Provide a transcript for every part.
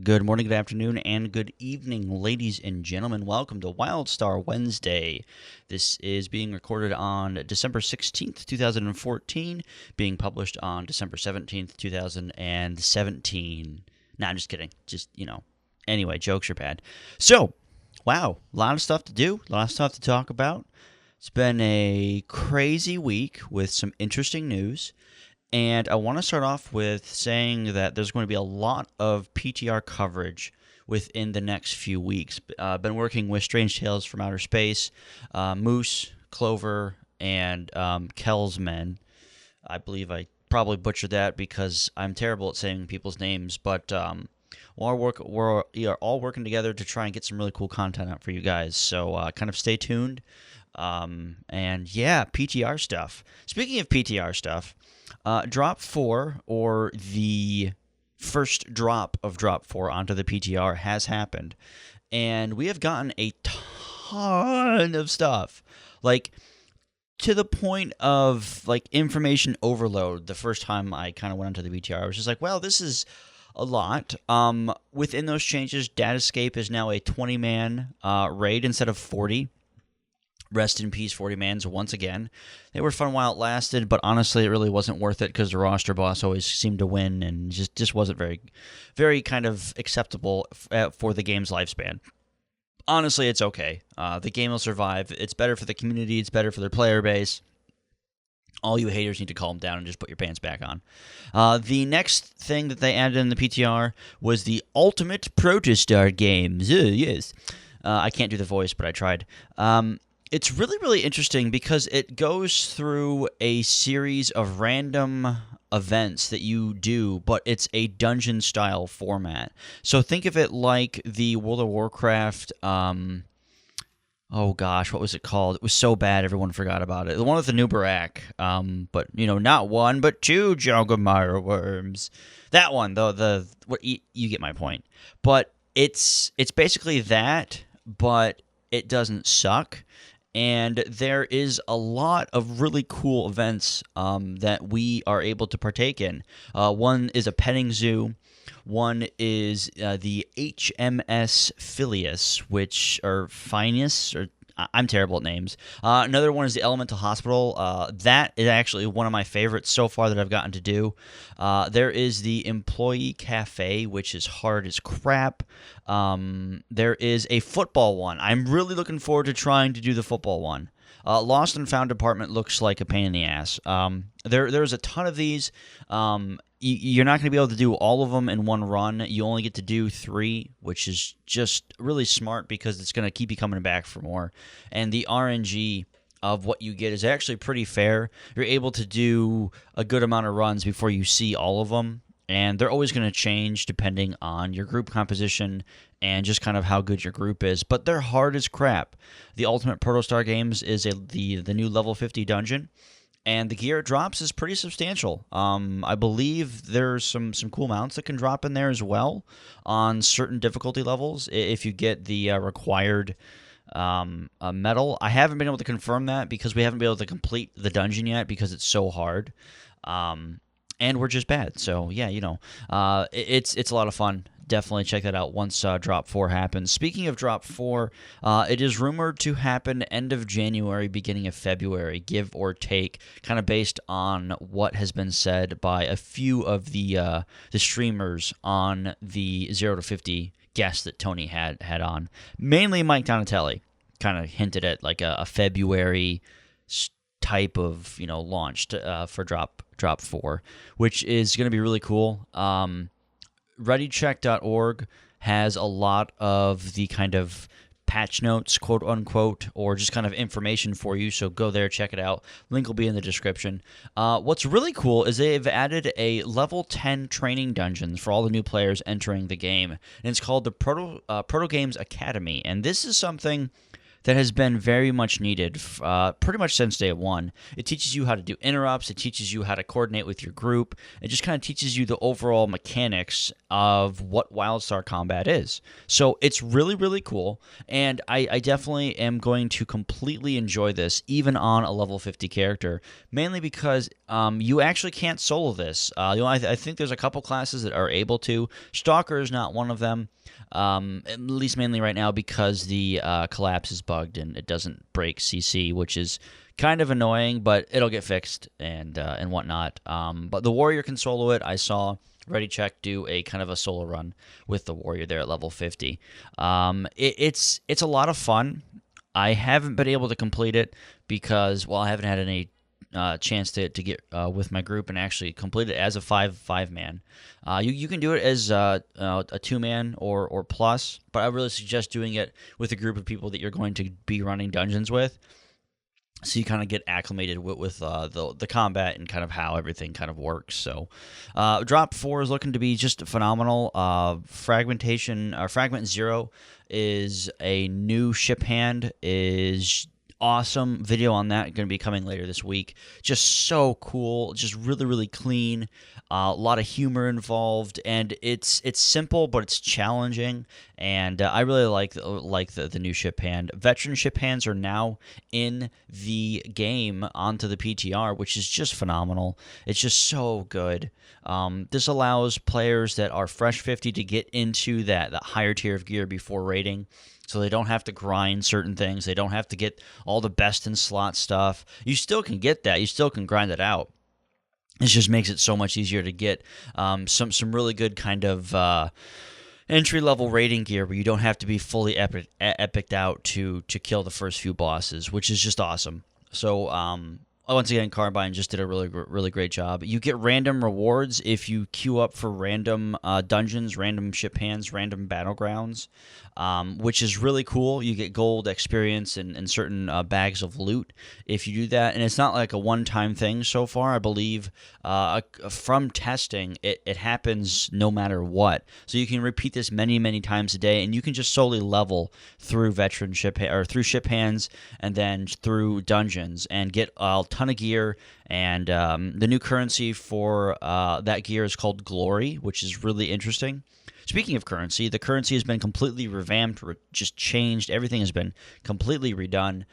Good morning, good afternoon, and good evening, ladies and gentlemen. Welcome to WildStar Wednesday. This is being recorded on December 16th, 2014, being published on December 17th, 2017. Nah, I'm just kidding. Anyway, jokes are bad. So, wow, a lot of stuff to do, a lot of stuff to talk about. It's been a crazy week with some interesting news. And I want to start off with saying that there's going to be a lot of PTR coverage within the next few weeks. I've been working with Strange Tales from Outer Space, Moose, Clover, and Kel's Men. I believe I probably butchered that because I'm terrible at saying people's names, but we are all working together to try and get some really cool content out for you guys. So kind of stay tuned. And yeah, PTR stuff. Speaking of PTR stuff, Drop 4, or the first drop of Drop 4 onto the PTR, has happened. And we have gotten a ton of stuff. Like, to the point of, like, information overload the first time I kind of went onto the PTR. I was just like, well, this is a lot. Within those changes, Datascape is now a 20-man raid instead of 40. Rest in peace, 40 mans once again. They were fun while it lasted, but honestly, it really wasn't worth it because the roster boss always seemed to win and just wasn't very kind of acceptable for the game's lifespan. Honestly, it's okay. The game will survive. It's better for the community. It's better for their player base. All you haters need to calm down and just put your pants back on. The next thing that they added in the PTR was the Ultimate Protostar games. Yes. I can't do the voice, but I tried. It's really, really interesting because it goes through a series of random events that you do, but it's a dungeon-style format. So think of it like the World of Warcraft, oh gosh, what was it called? It was so bad everyone forgot about it. The one with the Nubarak, but, not one, but two Jogomire worms. That one, though, you get my point. But it's basically that, but it doesn't suck. And there is a lot of really cool events that we are able to partake in. One is a petting zoo. One is the HMS Phileas, I'm terrible at names. Another one is the Elemental Hospital. That is actually one of my favorites so far that I've gotten to do. There is the Employee Cafe, which is hard as crap. There is a football one. I'm really looking forward to trying to do the football one. Lost and Found Department looks like a pain in the ass. There's a ton of these. You're not going to be able to do all of them in one run. You only get to do 3, which is just really smart because it's going to keep you coming back for more. And the RNG of what you get is actually pretty fair. You're able to do a good amount of runs before you see all of them. And they're always going to change depending on your group composition and just kind of how good your group is. But they're hard as crap. The Ultimate Protostar Games is the new level 50 dungeon. And the gear it drops is pretty substantial. I believe there's some cool mounts that can drop in there as well on certain difficulty levels if you get the required medal. I haven't been able to confirm that because we haven't been able to complete the dungeon yet because it's so hard. And we're just bad. So, yeah, it's a lot of fun. Definitely check that out once Drop 4 happens. Speaking of Drop 4, it is rumored to happen end of January, beginning of February, give or take, kind of based on what has been said by a few of the streamers on the 0 to 50 guests that Tony had on. Mainly Mike Donatelli kind of hinted at like a February type of launch for Drop 4, which is going to be really cool. ReadyCheck.org has a lot of the kind of patch notes, quote unquote, or just kind of information for you. So go there, check it out. Link will be in the description. What's really cool is they've added a level 10 training dungeons for all the new players entering the game, and it's called the Proto Games Academy. And this is something that has been very much needed pretty much since day one. It teaches you how to do interrupts. It teaches you how to coordinate with your group. It just kind of teaches you the overall mechanics of what WildStar combat is. So it's really, really cool, and I definitely am going to completely enjoy this, even on a level 50 character, mainly because you actually can't solo this. I think there's a couple classes that are able to. Stalker is not one of them. At least mainly right now because the collapse is bugged and it doesn't break CC, which is kind of annoying, but it'll get fixed and whatnot. But the warrior can solo it. I saw Ready Check do a kind of a solo run with the warrior there at level 50. It's a lot of fun. I haven't been able to complete it because, well, I haven't had any chance to get with my group and actually complete it as a five man. You can do it as a 2-man or plus, but I really suggest doing it with a group of people that you're going to be running dungeons with, so you kind of get acclimated with the combat and kind of how everything kind of works. So drop 4 is looking to be just phenomenal. Fragment 0 is a new ship hand, is awesome. Video on that going to be coming later this week. Just so cool, just really, really clean. A lot of humor involved, and it's simple, but it's challenging. And I really like the new ship hand. Veteran ship hands are now in the game onto the PTR, which is just phenomenal. It's just so good. This allows players that are fresh 50 to get into that higher tier of gear before raiding. So they don't have to grind certain things. They don't have to get all the best in slot stuff. You still can get that. You still can grind it out. It just makes it so much easier to get some really good kind of entry-level raiding gear where you don't have to be fully epiced out to kill the first few bosses, which is just awesome. So once again, Carbine just did a really great job. You get random rewards if you queue up for random dungeons, random ship hands, random battlegrounds, which is really cool. You get gold, experience, and certain bags of loot if you do that. And it's not like a one-time thing so far. I believe from testing, it happens no matter what. So you can repeat this many times a day, and you can just solely level through veteran ship through ship hands and then through dungeons and get a ton of gear. And the new currency for that gear is called Glory, which is really interesting. Speaking of currency, the currency has been completely revamped, just changed. Everything has been completely redone.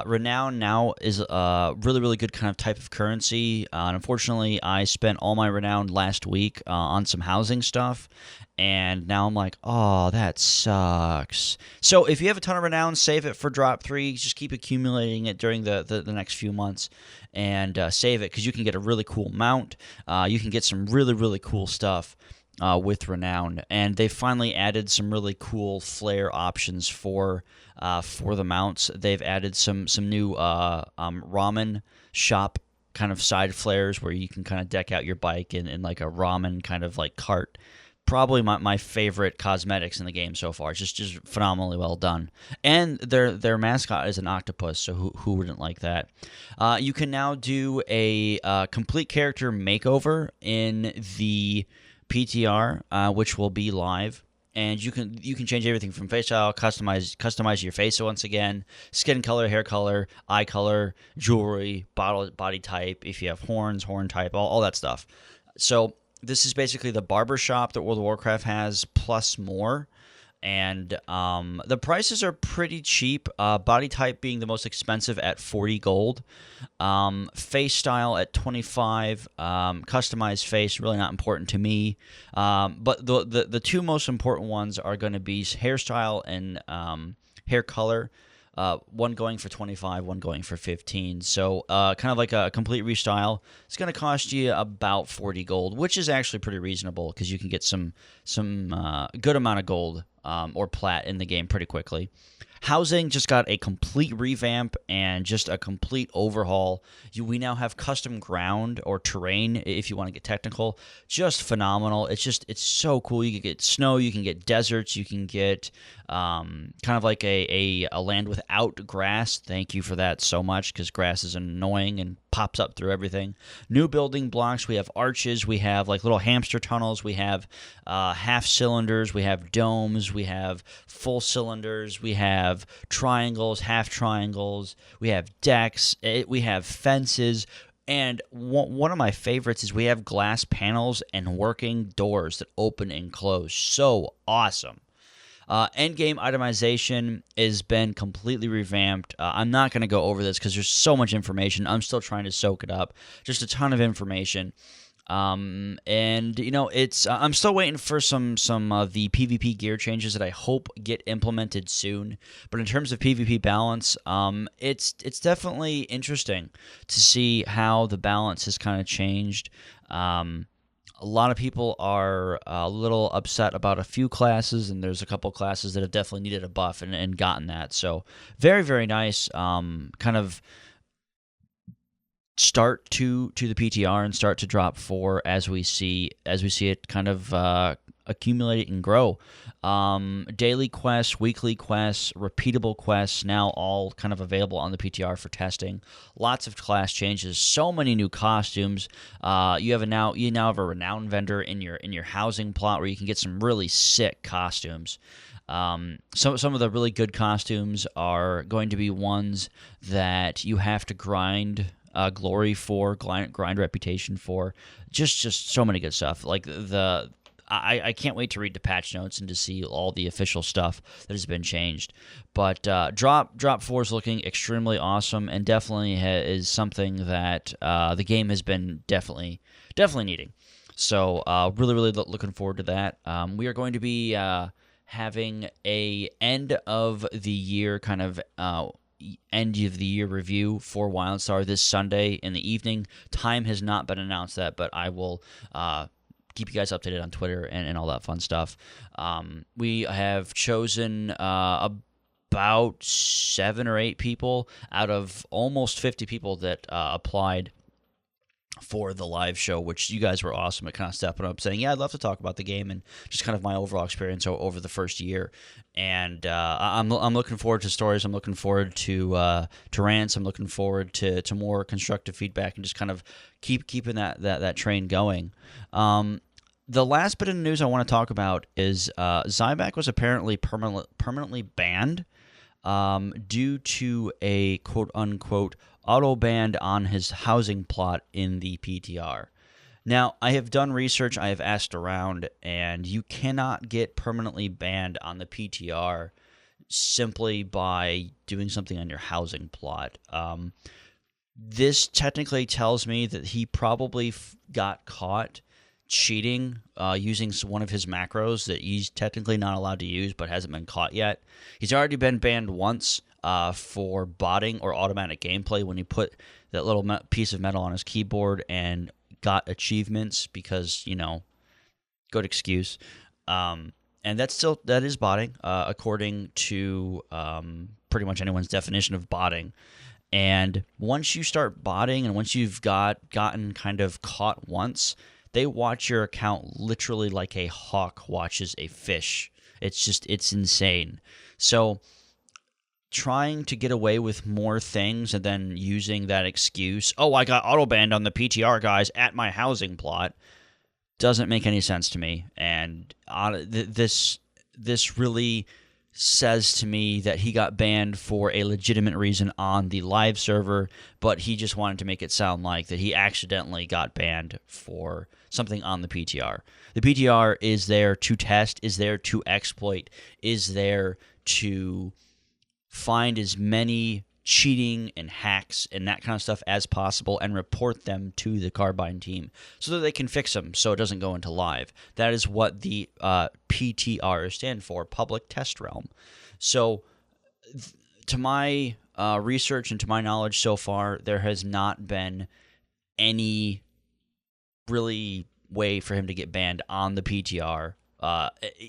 Renown now is a really good kind of type of currency. And unfortunately, I spent all my Renown last week on some housing stuff, and now I'm like, oh, that sucks. So if you have a ton of Renown, save it for drop 3. Just keep accumulating it during the next few months, and save it because you can get a really cool mount. You can get some really cool stuff with Renown, and they finally added some really cool flare options for the mounts. They've added some new ramen shop kind of side flares where you can kind of deck out your bike in like a ramen kind of like cart. Probably my favorite cosmetics in the game so far. It's just phenomenally well done. And their mascot is an octopus, so who wouldn't like that? You can now do a complete character makeover in the PTR, which will be live, and you can change everything from face style, customize your face once again, skin color, hair color, eye color, jewelry, body type, if you have horns, horn type, all that stuff. So this is basically the barber shop that World of Warcraft has, plus more. And the prices are pretty cheap. Body type being the most expensive at 40 gold. Face style at 25. Customized face, really not important to me. But the two most important ones are going to be hairstyle and hair color. One going for 25, one going for 15. So kind of like a complete restyle. It's going to cost you about 40 gold, which is actually pretty reasonable because you can get some good amount of gold or plat in the game pretty quickly. Housing just got a complete revamp and just a complete overhaul. We now have custom ground or terrain, if you want to get technical. Just phenomenal. It's so cool. You can get snow, you can get deserts, you can get kind of like a land without grass. Thank you for that so much, because grass is annoying and pops up through everything. New building blocks. We have arches. We have like little hamster tunnels. We have half cylinders. We have domes. We have full cylinders. We have triangles, half triangles. We have decks. We have fences. And one of my favorites is we have glass panels and working doors that open and close. So awesome. Endgame itemization has been completely revamped. I'm not going to go over this because there's so much information. I'm still trying to soak it up. Just a ton of information. And it's I'm still waiting for some of the PvP gear changes that I hope get implemented soon. But in terms of PvP balance, it's definitely interesting to see how the balance has kind of changed. A lot of people are a little upset about a few classes, and there's a couple classes that have definitely needed a buff and gotten that. So very, very nice kind of start to the PTR and start to drop 4 as we see it kind of accumulate and grow. Daily quests, weekly quests, repeatable quests, now all kind of available on the PTR for testing. Lots of class changes, so many new costumes. You now have a renown vendor in your housing plot where you can get some really sick costumes. Some of the really good costumes are going to be ones that you have to grind glory for, grind reputation for. Just so many good stuff. Like I can't wait to read the patch notes and to see all the official stuff that has been changed. But drop 4 is looking extremely awesome, and definitely is something that the game has been definitely needing. So really looking forward to that. We are going to be having a end of the year kind of end of the year review for WildStar this Sunday in the evening. Time has not been announced that, but I will keep you guys updated on Twitter and all that fun stuff. We have chosen about 7 or 8 people out of almost 50 people that applied for the live show, which you guys were awesome at kind of stepping up, saying, yeah, I'd love to talk about the game and just kind of my overall experience over the first year. And I'm looking forward to stories. I'm looking forward to rants. I'm looking forward to more constructive feedback and just kind of keeping that train going. The last bit of news I want to talk about is Zybak was apparently permanently banned due to a quote-unquote auto ban on his housing plot in the PTR. Now, I have done research, I have asked around, and you cannot get permanently banned on the PTR simply by doing something on your housing plot. This technically tells me that he probably got caught cheating using one of his macros that he's technically not allowed to use but hasn't been caught yet. He's already been banned once for botting or automatic gameplay when he put that little piece of metal on his keyboard and got achievements because, good excuse. And that is botting according to pretty much anyone's definition of botting. And once you start botting and once you've gotten kind of caught once, they watch your account literally like a hawk watches a fish. It's insane. So trying to get away with more things and then using that excuse, oh, I got auto-banned on the PTR, guys, at my housing plot, doesn't make any sense to me. And this really says to me that he got banned for a legitimate reason on the live server, but he just wanted to make it sound like that he accidentally got banned for something on the PTR. The PTR is there to test, is there to exploit, is there to find as many cheating and hacks and that kind of stuff as possible and report them to the Carbine team so that they can fix them so it doesn't go into live. That is what the PTR stand for, Public Test Realm. So to my research and to my knowledge so far, there has not been any really way for him to get banned on the PTR.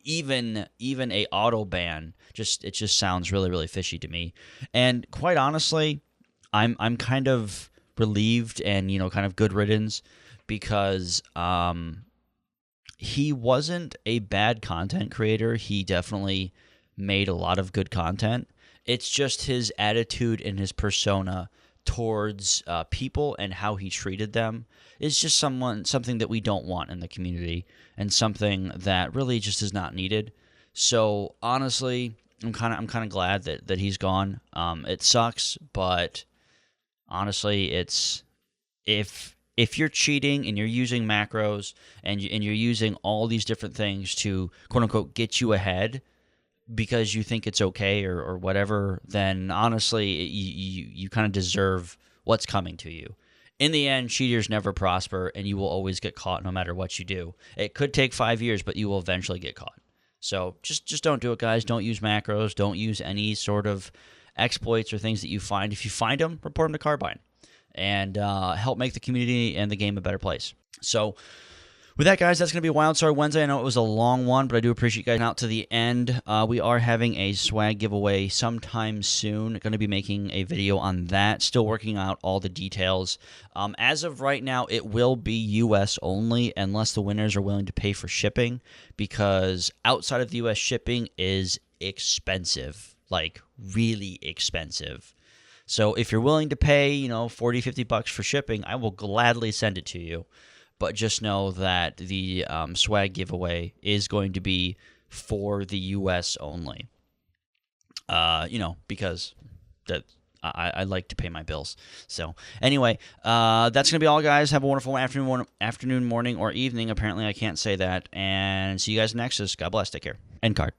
Even a auto ban, it just sounds really fishy to me. And quite honestly, I'm kind of relieved and kind of good riddance because he wasn't a bad content creator. He definitely made a lot of good content. It's just his attitude and his persona towards people and how he treated them is just something that we don't want in the community, and something that really just is not needed. So honestly, I'm kind of glad that he's gone. It sucks, but honestly, it's if you're cheating and you're using macros and you're using all these different things to quote unquote get you ahead because you think it's okay or whatever, then honestly, you kind of deserve what's coming to you. In the end, cheaters never prosper, and you will always get caught no matter what you do. It could take 5 years, but you will eventually get caught. So just don't do it, guys. Don't use macros. Don't use any sort of exploits or things that you find. If you find them, report them to Carbine, and help make the community and the game a better place. So with that, guys, that's going to be WildStar Wednesday. I know it was a long one, but I do appreciate you guys out to the end. We are having a swag giveaway sometime soon. Going to be making a video on that. Still working out all the details. As of right now, it will be U.S. only unless the winners are willing to pay for shipping, because outside of the U.S., shipping is expensive, like really expensive. So if you're willing to pay, $40, $50 for shipping, I will gladly send it to you. But just know that the swag giveaway is going to be for the U.S. only. Because I like to pay my bills. So anyway, that's going to be all, guys. Have a wonderful afternoon, morning, or evening. Apparently I can't say that. And see you guys next. God bless. Take care. End card.